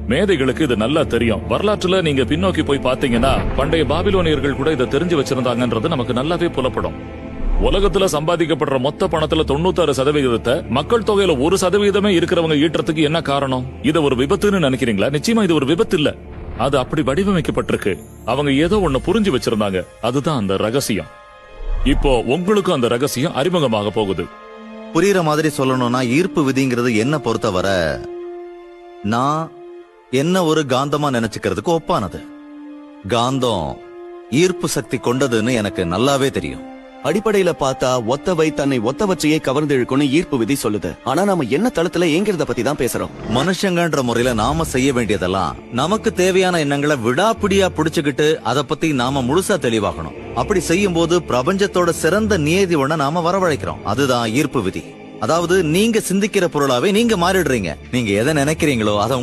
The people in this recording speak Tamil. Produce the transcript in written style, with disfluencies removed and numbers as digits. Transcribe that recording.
மேதைகளுக்கு இது நல்லா தெரியும். வரலாற்றுல நீங்க பின்னோக்கி போய் பாத்தீங்கன்னா பண்டைய பாபிலோனியர்கள் கூட இதை தெரிஞ்சு வச்சிருந்தாங்கன்றது நமக்கு நல்லாவே புலப்படும். உலகத்துல சம்பாதிக்கப்படுற மொத்த பணத்துல 96% மக்கள் தொகையில 1% இருக்கிறவங்க ஈட்டுறதுக்கு என்ன காரணம்? இத ஒரு விபத்துன்னு நினைக்கிறீங்களா? நிச்சயமா இது ஒரு விபத்து இல்ல. அது அப்படி வடிவமைக்கப்பட்டிருக்கு. அவங்க ஏதோ ஒண்ணு புரிஞ்சு வச்சிருந்தாங்க. அதுதான் அந்த ரகசியம். இப்போ உங்களுக்கும் அந்த ரகசியம் அறிமுகமாக போகுது. புரியுற மாதிரி சொல்லணும்னா, ஈர்ப்பு விதிங்கிறது என்ன பொறுத்தவரை நான் என்ன ஒரு காந்தமா நினைச்சுக்கிறதுக்கு ஒப்பானது. காந்தம் ஈர்ப்பு சக்தி கொண்டதுன்னு எனக்கு நல்லாவே தெரியும். அடிப்படையில பார்த்தா ஒத்தவை தன்னை ஒத்த வச்சையே கவர்ந்து இழுக்கும்னு ஈர்ப்பு விதி சொல்லுது. ஆனா நாம என்ன தளத்துல ஏங்கிறத பத்தி தான் பேசுறோம். மனுஷங்கன்ற முறையில நாம செய்ய வேண்டியதெல்லாம் நமக்கு தேவையான எண்ணங்களை விடாப்பிடியா புடிச்சுக்கிட்டு அதை பத்தி நாம முழுசா தெளிவாகணும். அப்படி செய்யும் போது பிரபஞ்சத்தோட சிறந்த நியதி ஒண்ண நாம வரவழைக்கிறோம். அதுதான் ஈர்ப்பு விதி. அதாவது நீங்க சிந்திக்கிற பொருளாவே நீங்க மாறிடுறீங்க. நீங்க எதை நினைக்கிறீங்களோ அதை